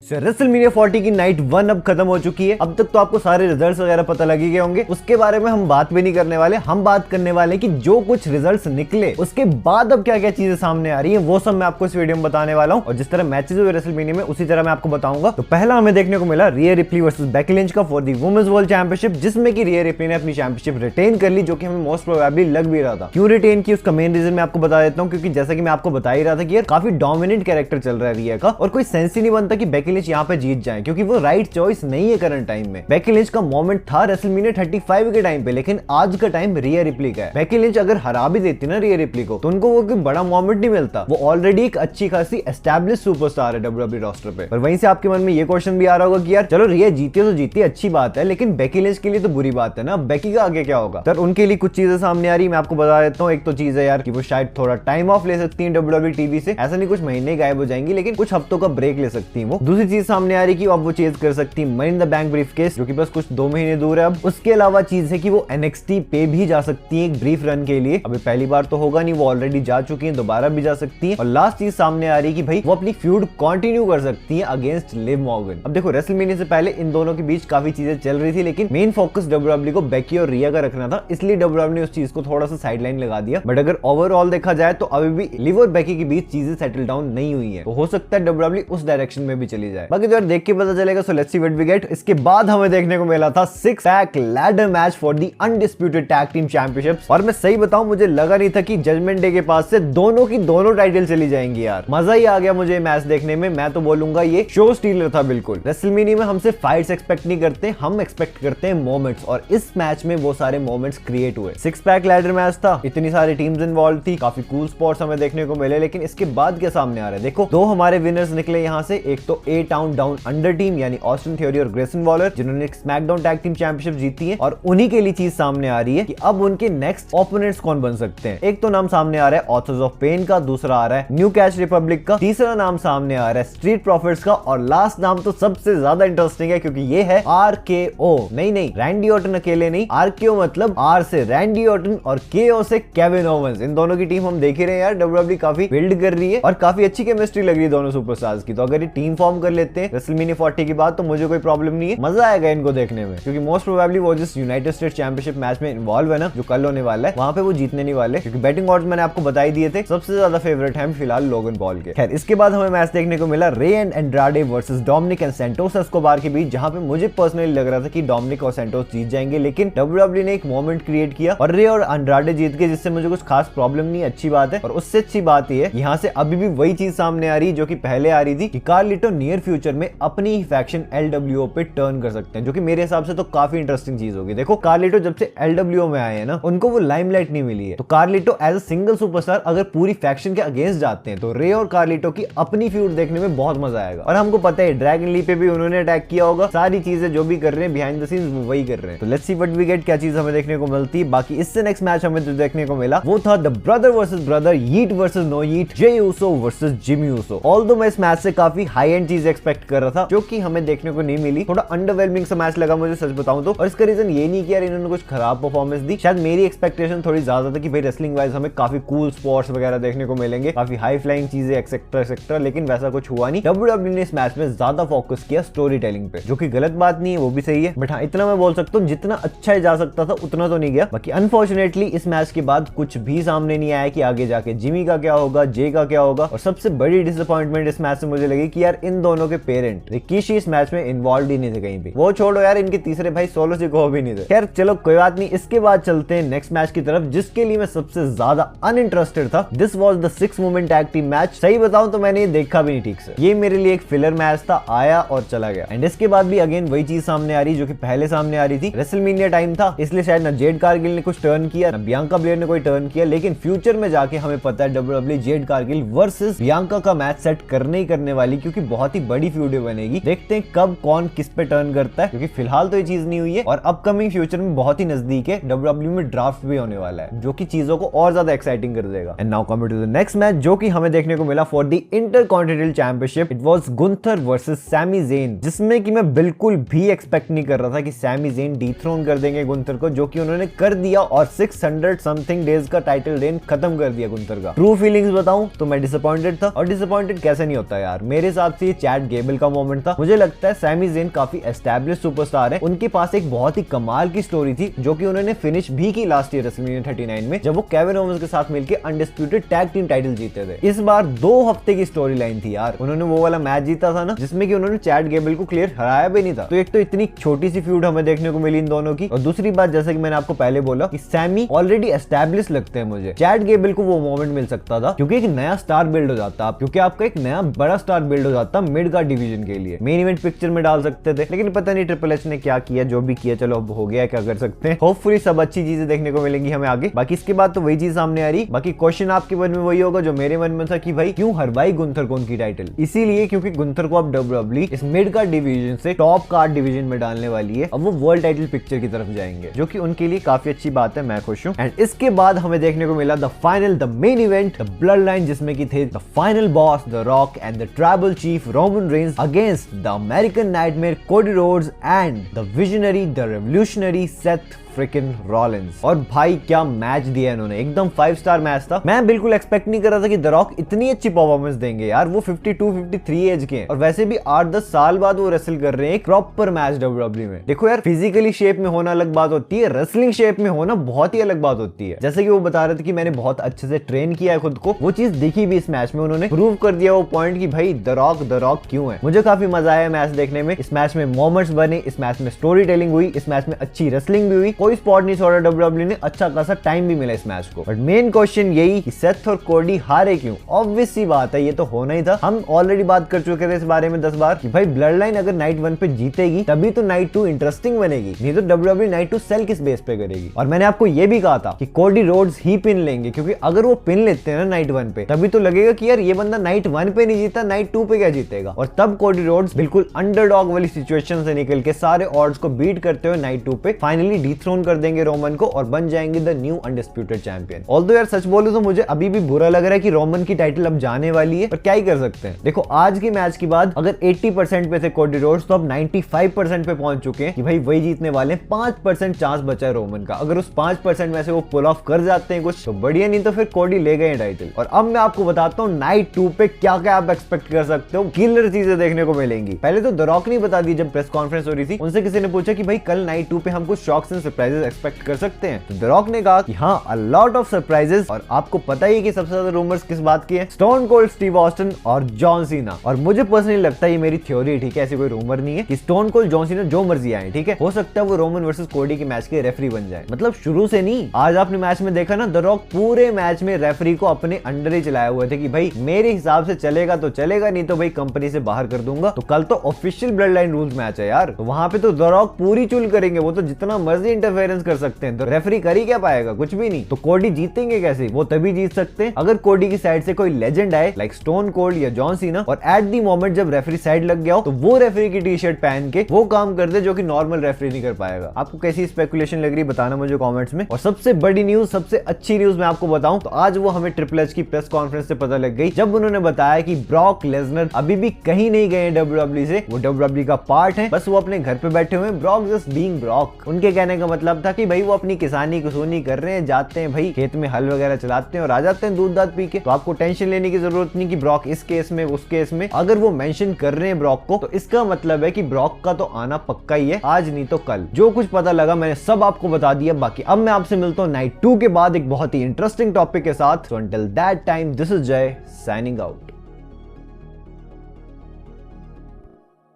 WrestleMania 40 की night 1 अब खत्म हो चुकी है। अब तक तो आपको सारे रिजल्ट्स वगैरह पता लगे गए होंगे, उसके बारे में हम बात भी नहीं करने वाले। हम बात करने वाले कि जो कुछ रिजल्ट्स निकले उसके बाद अब क्या क्या चीजें सामने आ रही हैं, वो सब मैं आपको इस वीडियो में बताने वाला हूं। और जिस तरह मैचेस हुए रेसलमेनिया में उसी तरह मैं आपको बताऊंगा। तो पहला हमें देखने को मिला Rhea Ripley versus Becky Lynch का for the women's world championship, जिसमें कि रिया रिप्ली ने अपनी चैंपियनशिप रिटेन कर ली, जो कि हमें मोस्ट प्रोबेबली लग भी रहा था। क्यों रिटेन की उसका मेन रीजन मैं आपको बता देता हूं, क्योंकि जैसा कि मैं आपको बता ही रहा था कि यार काफी डोमिनेंट कैरेक्टर चल रहा है रिया का, और कोई सेंस ही नहीं बनता कि बेकी लिंच यहाँ पे जीत जाए, क्योंकि वो राइट चॉइस नहीं है करंट टाइम में। बेकी लिंच का मोमेंट था रेसलमेनिया 35 के टाइम पे, लेकिन आज का टाइम रिया रिप्ली का है। बेकी लिंच अगर हरा भी देती ना रिया रिप्ली को, तो उनको वो कोई बड़ा मोमेंट नहीं मिलता। वो ऑलरेडी एक अच्छी खासी एस्टैब्लिश सुपरस्टार है डब्ल्यूडब्ल्यूई रोस्टर पे। पर वहीं से आपके मन में ये क्वेश्चन भी आ रहा होगा कि यार चलो रिया जीती तो जीती, अच्छी बात है, लेकिन बेकी लिंच के लिए तो बुरी बात है ना। बेकी का आगे क्या होगा? तो उनके लिए कुछ चीजें सामने आ रही, मैं आपको बता देता हूँ। एक तो चीज है यार कि वो शायद थोड़ा टाइम ऑफ ले सकती है डब्ल्यूडब्ल्यूई टीवी से, ऐसा नहीं कुछ महीने गायब हो जाएंगी, लेकिन कुछ हफ्तों का ब्रेक ले सकती है वो। दूसरी चीज सामने आ रही कि अब वो चेज कर सकती है money in the bank briefcase, जो कि बस कुछ 2 महीने दूर है अब। उसके अलावा चीज है कि वो NXT पे भी जा सकती है एक ब्रीफ रन के लिए। अभी पहली बार तो होगा नहीं, वो ऑलरेडी जा चुकी है, दोबारा भी जा सकती है। और लास्ट चीज सामने आ रही है कि भाई वो अपनी फ्यूड कंटिन्यू कर सकती है अगेंस्ट लिव मॉर्गन। अब देखो रेसलमेनिया से पहले इन दोनों के बीच काफी चीजें चल रही थी, लेकिन मेन फोकस डब्ल्यूडब्ल्यूई को बेकी और रिया का रखना था, इसलिए डब्ल्यूडब्ल्यूई ने उस चीज को थोड़ा सा साइडलाइन लगा दिया। बट अगर ओवरऑल देखा जाए तो अभी भी लिव और बेकी के बीच चीजें सेटल डाउन नहीं हुई है, तो हो सकता है डब्ल्यूडब्ल्यूई उस डायरेक्शन में भी चली जाए। बाकी तो यार देख के पता चलेगा। So let's see what we get. इसके बाद हमें देखने को मिला था 6 pack ladder match for the undisputed tag team championships. और मैं सही बताऊं, मुझे लगा नहीं था कि जजमेंट डे के पास से दोनों की दोनों टाइटल चली जाएंगी यार। मजा ही आ गया मुझे मैच देखने में। मैं तो बोलूंगा ये शो स्टीलर था बिल्कुल। रेसलमेनिया में हमसे फाइट्स एक्सपेक्ट नहीं करते, हम एक्सपेक्ट करते हैं मोमेंट्स, और इस मैच में वो सारे मोमेंट्स क्रिएट हुए। 6 पैक लैडर मैच था, इतनी सारी टीम्स इन्वॉल्व थी, काफी कूल स्पॉट्स हमें देखने को मिले। लेकिन इसके बाद क्या सामने आ रहा है देखो, 2 हमारे विनर्स निकले यहाँ से। एक तो ए टाउन डाउन अंडर टीम यानी ऑस्टिन थ्योरी और ग्रेसन वॉलर, जिन्होंने स्मैकडाउन टैग टीम चैंपियनशिप जीती है, और उन्हीं के लिए चीज सामने आ रही है कि अब उनके नेक्स्ट ओपोनेंट्स कौन बन सकते हैं। एक तो नाम सामने आ रहा है ऑथर्स ऑफ पेन का, दूसरा आ रहा है न्यू कैश रिपब्लिक का, तीसरा नाम सामने आ रहा है स्ट्रीट प्रॉफिट्स का, और लास्ट नाम तो सबसे ज्यादा इंटरेस्टिंग है, क्योंकि ये है RKO। नहीं रैंडी ऑर्टन अकेले नहीं, RKO मतलब R से रैंडी ऑर्टन और KO से केविन ओवेंस। इन दोनों की टीम हम देख ही रहे हैं यार, डब्ल्यूडब्ल्यूई काफी बिल्ड कर रही है और काफी अच्छी केमिस्ट्री लग रही है दोनों सुपरस्टार्स की। तो अगर ये टीम फॉर्म कर लेते हैं रेसलमेनिया 40 की बात, तो मुझे कोई प्रॉब्लम नहीं है, मजा आएगा इनको देखने में। क्योंकि मोस्ट प्रोबेबली वो जिस यूनाइटेड स्टेट्स चैंपियनशिप मैच में इन्वॉल्व है ना, जो कल होने वाला है, वहां पे वो जीतने नहीं वाले, क्योंकि बैटिंग ऑड्स मैंने आपको बता ही दिए थे। सबसे ज्यादा फेवरेट है फिलहाल लोगन पॉल के। खैर इसके बाद हमें मैच देखने को मिला Rey and Andrade versus Dominik and Santos Escobar के बीच, जहां पे मुझे पर्सनली लग रहा था कि डोमिनिक और सैंटोस जीत जाएंगे, लेकिन डब्ल्यूडब्ल्यूई ने एक मोमेंट क्रिएट किया और रे और एंड्राडे जीत गए, जिससे मुझे कुछ खास प्रॉब्लम नहीं, अच्छी बात है। और उससे अच्छी बात यह है, यहाँ से अभी भी वही चीज सामने आ रही है जो कि पहले आ रही थी, कि कार्लिटो नियर फ्यूचर में अपनी ही फैक्शन LWO पे टर्न कर सकते हैं, जो कि मेरे हिसाब से तो काफी इंटरेस्टिंग चीज होगी। देखो कार्लिटो जब से LWO में आए हैं ना, उनको वो लाइमलाइट नहीं मिली है, तो Carlito as a single superstar अगर पूरी फैक्शन के अगेंस्ट जाते हैं, तो रे और कार्लिटो की अपनी फ्यूड देखने में बहुत मजा आएगा। और हमको पता है ड्रैगन ली पे भी उन्होंने अटैक किया होगा, सारी चीजें जो भी कर रहे हैं बिहाइंड द सीन्स वो वही कर रहे हैं। तो let's see what we get, क्या चीज हमें देखने को मिलती है। बाकी इससे नेक्स्ट मैच हमें जो देखने को मिला वो था the brother versus brother, Yeet versus no Yeet, J Uso versus Jimmy Uso. Although मैं इस मैच से काफी हाई एंड चीज एक्सपेक्ट कर रहा था, जो कि हमें देखने को नहीं मिली। थोड़ा अंडरवेलमिंग सा मैच लगा मुझे, सच बताऊं तो। और इसका रीजन ये नहीं कि यार इन्होंने कुछ खराब परफॉर्मेंस दी, शायद मेरी एक्सपेक्टेशन थोड़ी ज्यादा था कि भाई रेसलिंग वाइज हमें काफी कूल स्पॉट्स वगैरह देखने को मिलेंगे, काफी हाई फ्लाइंग चीजें एक्सेट्रा एक्सेट्रा, लेकिन वैसा कुछ हुआ नहीं। डब्ल्यूडब्ल्यूई ने इस मैच में ज्यादा फोकस किया स्टोरी टेलिंग पे, जो कि गलत बात नहीं है, वो भी सही है। बट हाँ, इतना मैं बोल सकता हूँ जितना अच्छा जा सकता था उतना तो नहीं गया। बाकी अनफॉर्चुनेटली इस मैच के बाद कुछ भी सामने नहीं आया कि आगे जाके जिमी का क्या होगा, जे का क्या होगा। और सबसे बड़ी डिसअपॉइंटमेंट इस मैच से मुझे लगी कि यार इन दोनों के पेरेंट रिकीशी इस मैच में इन्वॉल्व ही नहीं थे कहीं भी। वो छोड़ो यार, इनके तीसरे भाई सोलो सिकोह भी नहीं थे। खैर चलो कोई बात नहीं। इसके बाद चलते हैं नेक्स्ट मैच की तरफ, जिसके लिए मैं सबसे ज्यादा अनइंटरेस्टेड था। This was the 6 women tag team match. सही बताऊं तो मैंने ये देखा भी नहीं ठीक से, ये मेरे लिए एक फिलर मैच था, आया और चला गया। एंड इसके बाद भी अगेन वही चीज सामने आ रही जो कि पहले सामने आ रही थी। रेसलमेनिया टाइम था, इसलिए शायद ना जेड कारगिल ने कुछ टर्न किया, ना बियांका ब्लेयर ने कोई टर्न किया, लेकिन फ्यूचर में जाके हमें पता है WWE Jade Cargill versus Bianca का मैच सेट करने ही करने वाली, क्योंकि बहुत ही बड़ी फ्यूड बनेगी। देखते हैं कब कौन किस पे टर्न करता है, क्योंकि फिलहाल तो ये चीज नहीं हुई है, और अपकमिंग फ्यूचर में बहुत ही नजदीक है। डब्ल्यूडब्ल्यूई में ड्राफ्ट भी होने वाला है, जो कि चीजों को और ज्यादा एक्साइटिंग कर देगा। And now coming to the next match, जो कि हमें देखने को मिला for the intercontinental championship. It was Gunther versus Sami Zayn, जिसमें कि मैं बिल्कुल भी एक्सपेक्ट नहीं कर रहा था कि सैमी ज़ेन डीथ्रोन कर देंगे गुंथर को, जो कि उन्होंने कर दिया, और 600 समथिंग डेज का टाइटल रेन खत्म कर दिया गुंथर का। ट्रू फीलिंग्स बताऊं तो मैं डिसअपॉइंटेड था, और डिसअपॉइंटेड कैसे नहीं होता यार, मेरे हिसाब से ये चैट गेबल का मोमेंट था। मुझे लगता है सैमी ज़ेन काफी एस्टैब्लिश सुपरस्टार है, उनके पास एक बहुत ही कमाल की स्टोरी थी जो कि उन्होंने फिनिश भी की लास्ट ईयर रेसलमेनिया 39 में, जब वो केविन ओवेंस के साथ मिलकर अनडिस्प्यूटेड टैग टीम टाइटल जीते थे। इस बार 2 हफ्ते की स्टोरी लाइन थी यार। उन्होंने वो वाला मैच जीता था ना जिसमें कि उन्होंने चैट गेबल को क्लियर हराया भी नहीं था। तो एक तो इतनी छोटी सी फ्यूड हमें देखने को मिली इन दोनों की, और दूसरी बात जैसे कि मैंने आपको पहले बोला कि सैमी ऑलरेडी एस्टैब्लिश लगते हैं मुझे। चैट गेबल को वो मोमेंट मिल सकता था क्योंकि एक नया स्टार बिल्ड हो जाता, क्योंकि आपका एक नया बड़ा स्टार बिल्ड हो जाता मिड कार्ड डिवीजन के लिए। मेन इवेंट पिक्चर में डाल सकते थे, लेकिन पता नहीं ट्रिपल एच ने क्या किया, जो भी किया चलो अब हो गया, क्या कर सकते हैं। होपफुली सब अच्छी चीजें देखने को मिलेंगी हमें आगे। बाकी इसके बाद तो वही चीज सामने आ रही। बाकी क्वेश्चन आपके मन में वही होगा जो मेरे मन में था कि भाई क्यों हरवाई गुंथर को उनकी टाइटल? इसीलिए क्योंकि गुंथर को अब डब्ल्यूडब्ल्यूई इस मिड कार्ड डिवीजन से टॉप कार्ड डिवीजन में डालने वाली है। अब वो वर्ल्ड टाइटल पिक्चर की तरफ जाएंगे, जो कि उनके लिए काफी अच्छी बात है, मैं खुश हूं। एंड इसके बाद हमें देखने को मिला the final, the main event, the blood line, जिसमें की थे the final boss the rock and the tribal chief Roman Reigns against the American nightmare Cody Rhodes and the visionary, the revolutionary Seth freaking Rollins. और भाई क्या match दिया इन्होंने, एकदम 5 star match था। मैं बिल्कुल एक्सपेक्ट नहीं कर रहा था कि द रॉक इतनी अच्छी परफॉर्मेंस देंगे यार। वो 52-53 एज के हैं और वैसे भी 8-10 साल बाद वो रेसल कर रहे हैं प्रॉपर मैच डब्ल्यूडब्ल्यूई में। देखो यार, फिजिकली शेप में होना अलग बात होती है, रेसलिंग शेप में होना बहुत ही अलग बात होती है। जैसे कि वो बता रहे थे कि मैंने बहुत अच्छे से ट्रेन किया है खुद को, वो चीज दिखी भी इस मैच में। उन्होंने प्रूव कर दिया वो पॉइंट कि भाई द रॉक क्यों है। मुझे काफी मजा आया मैच देखने में। इस मैच में मोमेंट्स बने, इस मैच में स्टोरी टेलिंग हुई, इस मैच में अच्छी रेसलिंग भी हुई, कोई स्पॉट नहीं छोड़ा डब्ल्यूडब्ल्यूई ने, अच्छा खासा टाइम भी मिला इस मैच को। बट मेन क्वेश्चन यही कि सेथ और कोडी हारे क्यों? ऑब्वियस सी बात है, ये तो होना ही था। हम ऑलरेडी बात कर चुके थे इस बारे में 10 बार कि भाई ब्लड लाइन अगर नाइट 1 पे जीतेगी तभी तो नाइट 2 इंटरेस्टिंग बनेगी, नहीं तो डब्ल्यूडब्ल्यूई नाइट 2 सेल किस बेस पे करेगी। और मैंने आपको ये भी कहा था कि कोडी रोड्स ही पिन लेंगे, क्योंकि अगर वो पिन लेते हैं ना नाइट 1 पे, तभी तो लगेगा कि यार ये बंदा नाइट 1 पे नहीं जीता, नाइट 2 पे क्या जीतेगा। और तब कोडी रोड्स बिल्कुल अंडरडॉग वाली सिचुएशन से निकल के सारे ऑड्स को बीट करते हुए नाइट 2 पे फाइनली डिथ्रोन कर देंगे रोमन को और बन जाएंगे the new undisputed champion. Although यार सच बोलूं तो मुझे अभी भी बुरा लग रहा है कि रोमन की टाइटल अब जाने वाली है, पर क्या ही कर सकते हैं। देखो आज की मैच के बाद अगर 80% पे थे कोडी रोड्स, तो अब 95% पे पहुंच चुके हैं कि भाई वही जीतने वाले हैं। 5% चांस बचा है रोमन का। अगर उस 5% में से वो पुल ऑफ कर जाते हैं कुछ तो बढ़िया, नहीं तो फिर कोडी ले गए टाइटल। और अब मैं आपको बताता हूँ नाइट 2 पे क्या क्या आप एक्सपेक्ट कर सकते हो, किलर चीजें देखने को मिलेंगी। पहले तो द रॉक ने बता दी जब प्रेस कॉन्फ्रेंस हो रही थी, उनसे किसी ने पूछा कि भाई कल नाइट 2 पे हम कुछ शॉक्स एंड सरप्राइजेस एक्सपेक्ट कर सकते हैं, तो द रॉक ने कहा कि हाँ, अ लॉट ऑफ सरप्राइजेस। और आपको पता ही है कि सबसे ज्यादा रूमर्स किस बात की है, स्टोन कोल्ड स्टीव ऑस्टिन और जॉन सीना। और मुझे पर्सनली लगता है, ये मेरी थ्योरी है, ठीक है, ऐसी कोई रूमर नहीं है, कि स्टोन कोल्ड जॉन सीना जो मर्जी आए, ठीक है, हो सकता है वो रोमन वर्सेस कोडी के मैच के रेफरी बन जाए। मतलब शुरू से नहीं, आज आपने मैच में देखा ना, द रॉक पूरे मैच में रेफरी को अपने अंडर ही चलाए हुए थे कि भाई मेरे हिसाब से चलेगा तो चलेगा, नहीं तो भाई कंपनी से बाहर कर दूंगा। तो कल तो official blood line rules match है यार, तो वहां पे तो द रॉक पूरी चुल करेंगे, वो तो जितना मर्जी इंटरफेरेंस कर सकते हैं, तो रेफरी कर ही क्या पाएगा, कुछ भी नहीं। तो कोडी जीतेंगे कैसे? वो तभी जीत सकते हैं अगर कोडी की साइड से कोई लेजेंड आए लाइक स्टोन कोल्ड या जॉन सीना, और एट दी मोमेंट जब रेफरी साइड लग गया हो तो वो रेफरी की टी शर्ट पहन के वो काम कर दे जो कि नॉर्मल रेफरी नहीं कर पाएगा। आपको कैसी स्पेकुलेशन लग रही है बताना मुझे कमेंट्स में। और सबसे बड़ी न्यूज, सबसे अच्छी न्यूज मैं आपको बताऊं तो आज वो हमें ट्रिपल एच की प्रेस कॉन्फ्रेंस से पता लग गई, जब उन्होंने बताया कि ब्रॉक लेसनर अभी भी कहीं नहीं गए डब्ल्यूडब्ल्यूई से, वो डब्ल्यूडब्ल्यूई का पार्ट है, बस वो अपने घर पे बैठे हुए हैं, ब्रॉक जस्ट बीइंग ब्रॉक। उनके कहने का मतलब था कि भाई वो अपनी किसानी कुसूनी कर रहे हैं, जाते हैं भाई खेत में हल वगैरह चलाते हैं और आ जाते हैं दूध दाद पी के। तो आपको टेंशन लेने की जरूरत नहीं कि ब्रॉक इस केस में उस केस में। अगर वो मेंशन कर रहे हैं ब्रॉक को, तो इसका मतलब है कि ब्रॉक का तो आना पक्का ही है, आज नहीं तो कल। जो कुछ पता लगा मैंने सब आपको बता दिया। बाकी अब मैं आपसे मिलता हूँ नाइट 2 के बाद एक बहुत ही इंटरेस्टिंग टॉपिक के साथ। So until that time, this is Jay signing out.